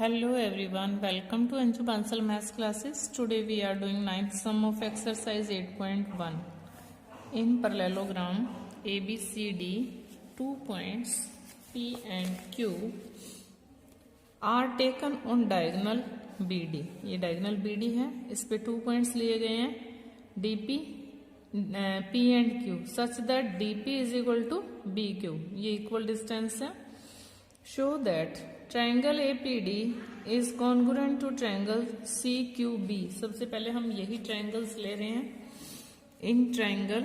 Hello everyone, welcome to Anju Bansal Maths classes. Today we are doing ninth sum of exercise 8.1. In parallelogram ABCD, 2 points P and Q are taken on diagonal BD. ये diagonal BD है, इस पे 2 points लिए गए हैं DP, P and Q such that DP is equal to BQ. ये equal distance है. Show that triangle APD is congruent to triangle CQB. सबसे पहले हम यही ट्राइंगल्स ले रहे हैं. In triangle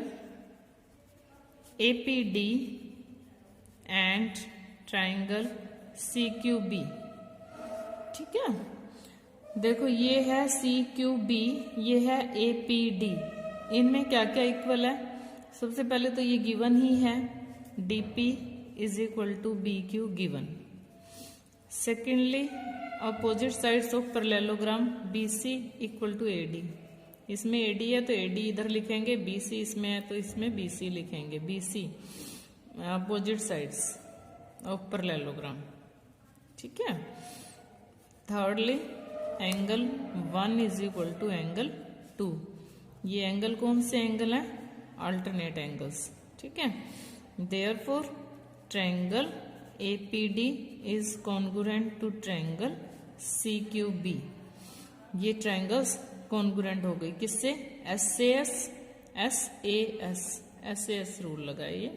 APD and triangle CQB. ठीक है, देखो ये है CQB, ये है APD. इनमें क्या क्या इक्वल है? सबसे पहले तो ये गिवन ही है, DP is equal to BQ given. Secondly opposite sides of parallelogram BC equal to AD. इसमें AD है तो AD इधर लिखेंगे, BC इसमें है तो इसमें BC लिखेंगे. BC opposite sides of parallelogram. ठीक है. Thirdly angle 1 is equal to angle 2. ये एंगल कौन से एंगल है? Alternate angles. ठीक है. Therefore triangle APD is congruent to triangle CQB. ये ट्रायंगल्स कॉन्ग्रुएंट हो गई किससे? SAS रूल लगाइए.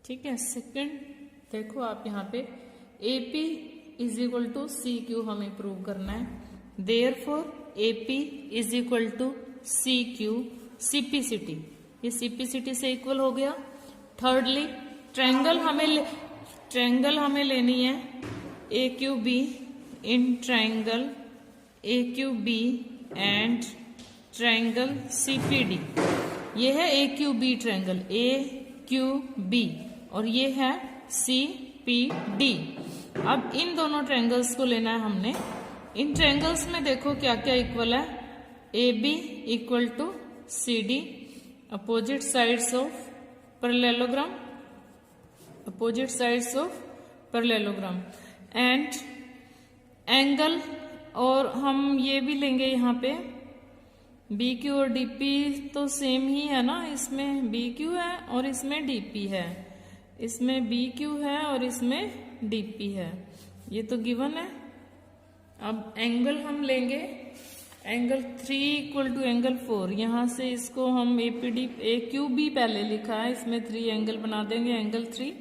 ठीक है. सेकंड देखो आप यहाँ पे AP is equal to CQ हमें प्रूव करना है. देयरफॉर AP is equal to CQ CPCT. ये CPCT से इक्वल हो गया. थर्डली ट्रायंगल हमें लेनी है AQB in triangle AQB and triangle CPD. ये है AQB ट्रायंगल AQB और ये है CPD. अब इन दोनों ट्रायंगल्स को लेना है हमने. इन ट्रायंगल्स में देखो क्या क्या इक्वल है. AB equal to CD opposite sides of parallelogram, opposite sides of parallelogram and angle. और हम ये भी लेंगे यहाँ पे BQ और DP तो सेम ही है ना. इसमें BQ है और इसमें DP है, इसमें BQ है और इसमें DP है. ये तो गिवन है. अब एंगल हम लेंगे एंगल 3 इक्वल टू एंगल 4. यहाँ से इसको हम AQB पहले लिखा है, इसमें 3 एंगल बना देंगे एंगल 3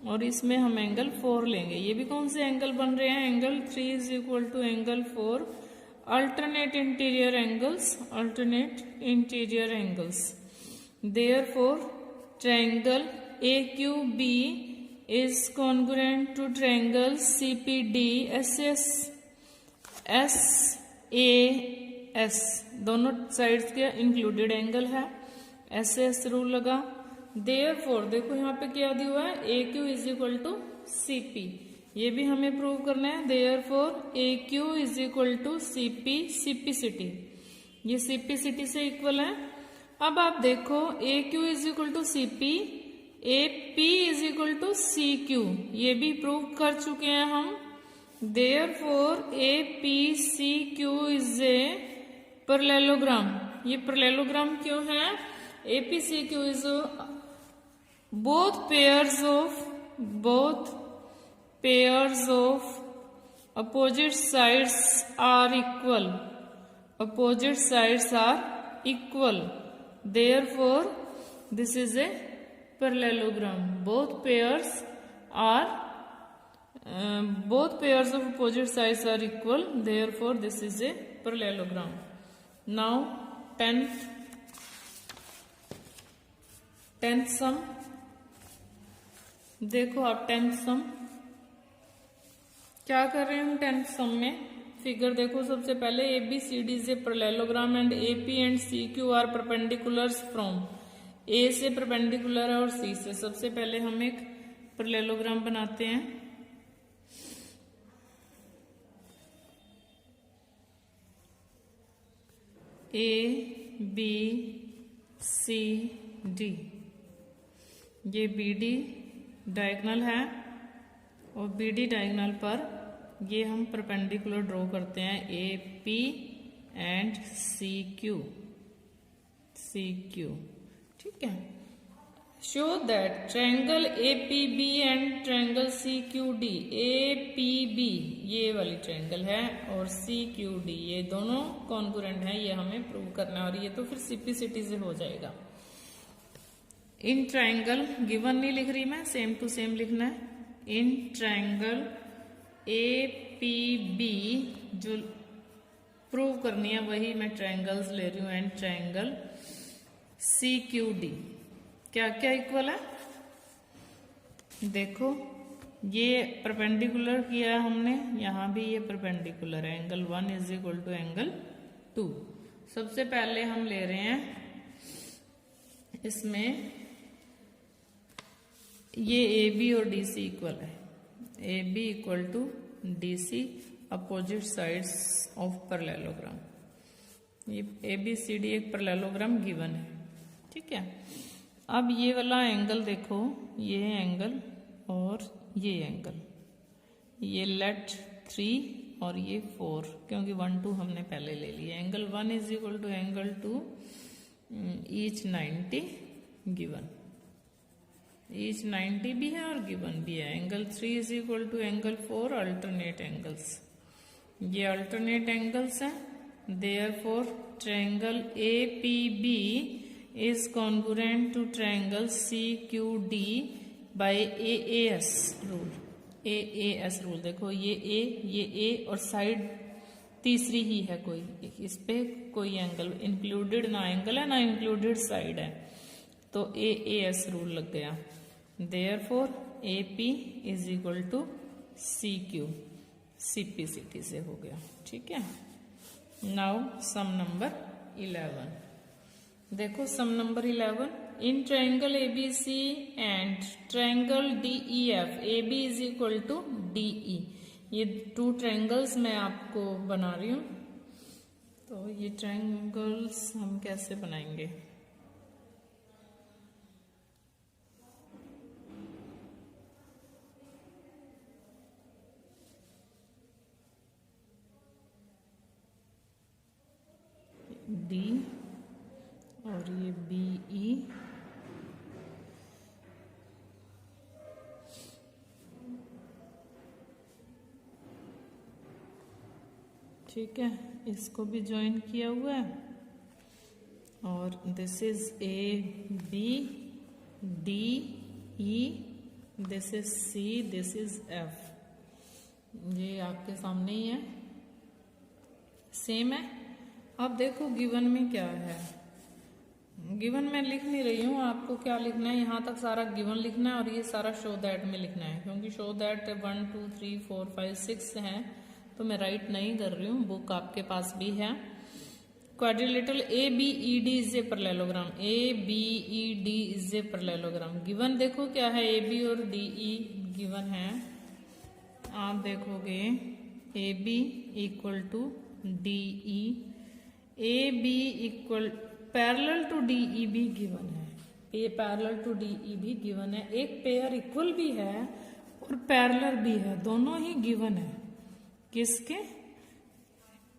और इसमें हम एंगल 4 लेंगे. ये भी कौन से एंगल बन रहे हैं? Angle 3 is equal to angle 4. Alternate interior angles. Therefore triangle AQB is congruent to triangle CPD SAS. दोनों साइड्स के इंक्लूडेड एंगल है. SAS रूल लगा. देयरफॉर देखो यहाँ पे क्या दिया हुआ है? AQ is equal to CP. ये भी हमें प्रूव करना है. Therefore AQ is equal to CP CPCT. ये CPCT से इक्वल है. अब आप देखो AQ is equal to CP, AP is equal to CQ. ये भी प्रूव कर चुके हैं हम. Therefore APCQ is a parallelogram. ये पैरेललोग्राम क्यों है? APCQ is both pairs of opposite sides are equal. Therefore this is a parallelogram. Both pairs of opposite sides are equal. Therefore this is a parallelogram. Now 10th sum देखो आप. 10th सम क्या कर रहे हैं हम? 10th सम में figure देखो. सबसे पहले ABCD is a parallelogram and AP and CQ are perpendiculars from. A से परपेंडिकुलर है और C से. सबसे पहले हम एक पैरेललोग्राम बनाते हैं. ABCD. ये BD डायगोनल है और BD डायगोनल पर ये हम परपेंडिकुलर ड्रॉ करते हैं A P and C Q, ठीक है। Show that triangle A P B and triangle C Q D, A P B ये वाली ट्रायंगल है और सी क्यू डी ये दोनों कॉन्ग्रुएंट है, ये हमें प्रूव करना है। और ये तो फिर सिंपलिसिटी से हो जाएगा। इन ट्रायंगल गिवन नहीं लिख रही मैं, सेम टू सेम लिखना है। In triangle A P B जो प्रूव करनी है वही मैं ट्रायंगल्स ले रही हूँ। And triangle C Q D क्या क्या इक्वल है, देखो ये परपेंडिकुलर किया हमने, यहां भी ये परपेंडिकुलर है। Angle 1 is equal to angle 2। सबसे पहले हम ले रहे हैं इसमें ये ए बी और डी सी इक्वल है। A B equal to D C opposite sides of parallelogram. ये ए बी सी डी एक पैरेललोग्राम गिवन है, ठीक है। अब ये वाला एंगल देखो, ये एंगल और ये एंगल, ये लेट 3 और ये 4, क्योंकि 1 2 हमने पहले ले लिया। Angle 1 is equal to angle 2 each 90 given, each 90 भी है और गिवन भी है। Angle 3 is equal to angle 4 alternate angles, ये अल्टरनेट एंगल्स हैं। Therefore triangle A P B is congruent to triangle CQD by AAS rule। AAS rule देखो ये A और साइड तीसरी ही है कोई, इस पे कोई एंगल इंक्लूडेड ना एंगल है ना इंक्लूडेड साइड है, तो AAS रूल लग गया। Therefore AP is equal to CQ, simplicity से हो गया, ठीक है। नाउ सम नंबर 11, देखो sum number 11। In triangle ABC and triangle DEF, AB is equal to DE, ये 2 ट्रायंगल्स मैं आपको बना रही हूं। तो ये ट्रायंगल्स हम कैसे बनाएंगे, D और ये BE, ठीक है, इसको भी ज्वाइन किया हुआ है। और this is AB DE, this is C, this is F, ये आपके सामने ही है, सेम है। अब देखो गिवन में क्या है, गिवन में लिख नहीं रही हूँ, आपको क्या लिखना है, यहाँ तक सारा गिवन लिखना है और ये सारा शो दैट में लिखना है, क्योंकि शो दैट 1 2 3 4 5 6 है, तो मैं राइट नहीं कर रही हूँ, बुक आपके पास भी है। Quadrilateral ABED is a parallelogram, ABED is a parallelogram. Given देखो क्या है, AB और DE गिवन है। आप देखोगे AB equal to DE, AB equal parallel to DE भी गिवन है, ये पैरेलल टू DE भी गिवन है। एक पेयर इक्वल भी है और पैरेलल भी है, दोनों ही गिवन है किसके,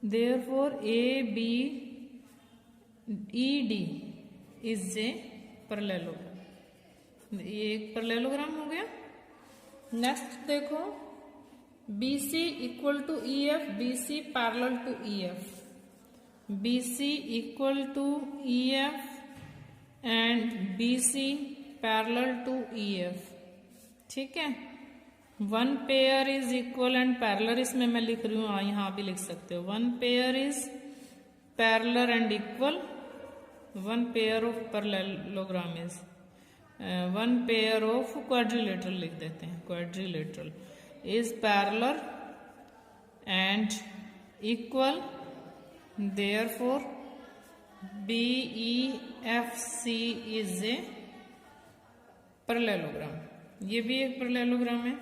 therefore ABED is a parallelogram, ये एक पैरेललोग्राम हो गया। नेक्स्ट देखो BC equal to EF, BC parallel to EF, BC equal to EF and BC parallel to EF, ठीक है। 1 pair is equal and parallel, इसमें मैं लिख रही हूँ, यहाँ भी लिख सकते हो। 1 pair is parallel and equal, 1 pair of parallelogram is 1 pair of quadrilateral लिख देते हैं, quadrilateral is parallel and equal, therefore BEFC is a parallelogram, ये भी एक पैरेललोग्राम है।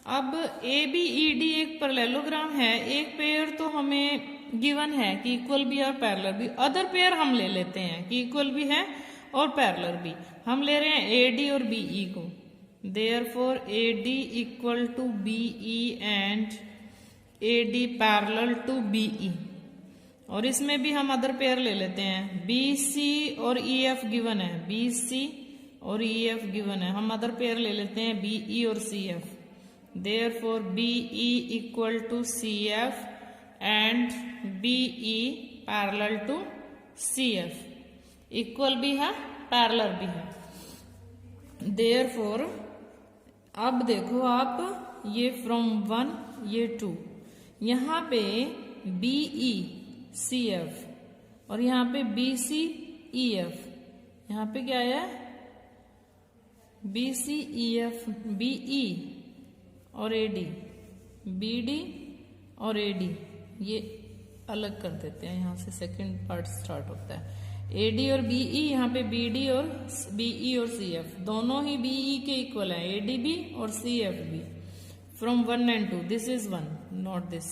अब ABED एक पैरेललोग्राम है, एक पेयर तो हमें गिवन है कि इक्वल भी और पैरेलल भी, अदर पेयर हम ले लेते हैं कि इक्वल भी है और पैरेलल भी। हम ले रहे हैं AD और BE को, therefore AD equal to BE and AD parallel to BE। और इसमें भी हम अदर पेयर ले लेते हैं। BC और EF गिवन है, BC और EF गिवन है, हम अदर पेयर ले लेते हैं BE और CF। Therefore BE equal to CF and BE parallel to CF। Equal भी है, पैरेलल भी है। Therefore अब देखो आप, ये फ्रॉम 1 ये 2, यहाँ पे BE CF और यहाँ पे BC EF, यहाँ पे क्या है BC EF BE और AD, BD और AD, ये अलग कर देते हैं, यहाँ से सेकंड पार्ट स्टार्ट होता है। AD और BE, यहाँ पे BD और BE और CF दोनों ही BE के इक्वल है, AD भी और CF भी। From 1 and 2, this is 1 not this,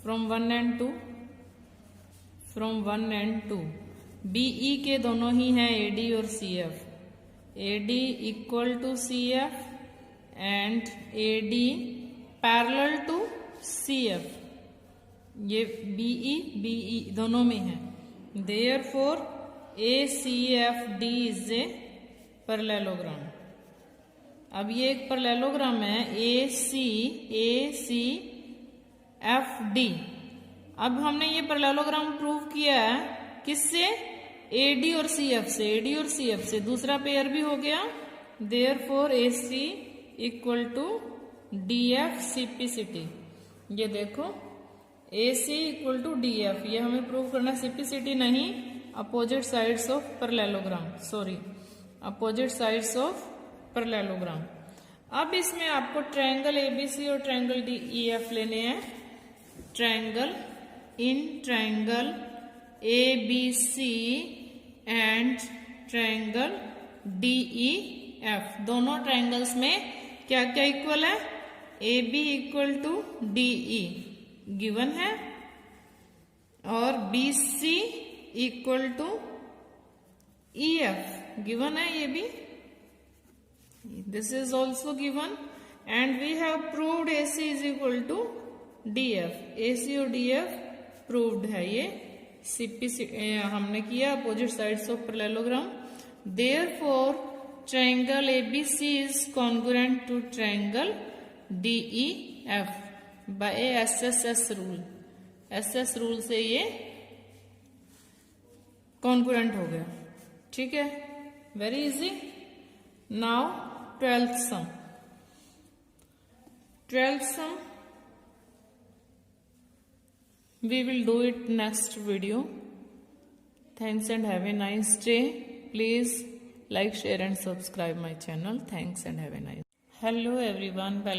from 1 and 2, from 1 and 2 BE के दोनों ही हैं AD और CF। AD equal to CF and AD parallel to CF, ये BE दोनों में है। Therefore ACFD is a parallelogram. अब ये एक पैरेललोग्राम है ACFD। अब हमने ये पैरेललोग्राम प्रूव किया है किससे, AD और CF से, AD और CF से, दूसरा पेयर भी हो गया। Therefore AC equal to DF CPCT। ये देखो AC इक्वल टू DF, ये हमें प्रूव करना, CPCT नहीं, opposite sides of parallelogram, sorry opposite sides of parallelogram. अब इसमें आपको ट्रायंगल ABC और ट्रायंगल DEF लेने हैं। Triangle ABC and triangle DEF, दोनों ट्रायंगल्स में क्या क्या इक्वल है, AB equal to DE given है और BC equal to EF given है, ये भी, this is also given and we have proved AC is equal to DF। AC और DF प्रूव्ड है, ये CPCT हमने किया, opposite sides of parallelogram. Therefore triangle ABC is congruent to triangle DEF by SSS rule. SS rule से ये congruent हो गया, ठीक है, very easy. Now 12th sum. 12th sum we will do it next video. Thanks and have a nice day. Please like, share and subscribe my channel. Thanks and have a nice. Hello everyone, welcome.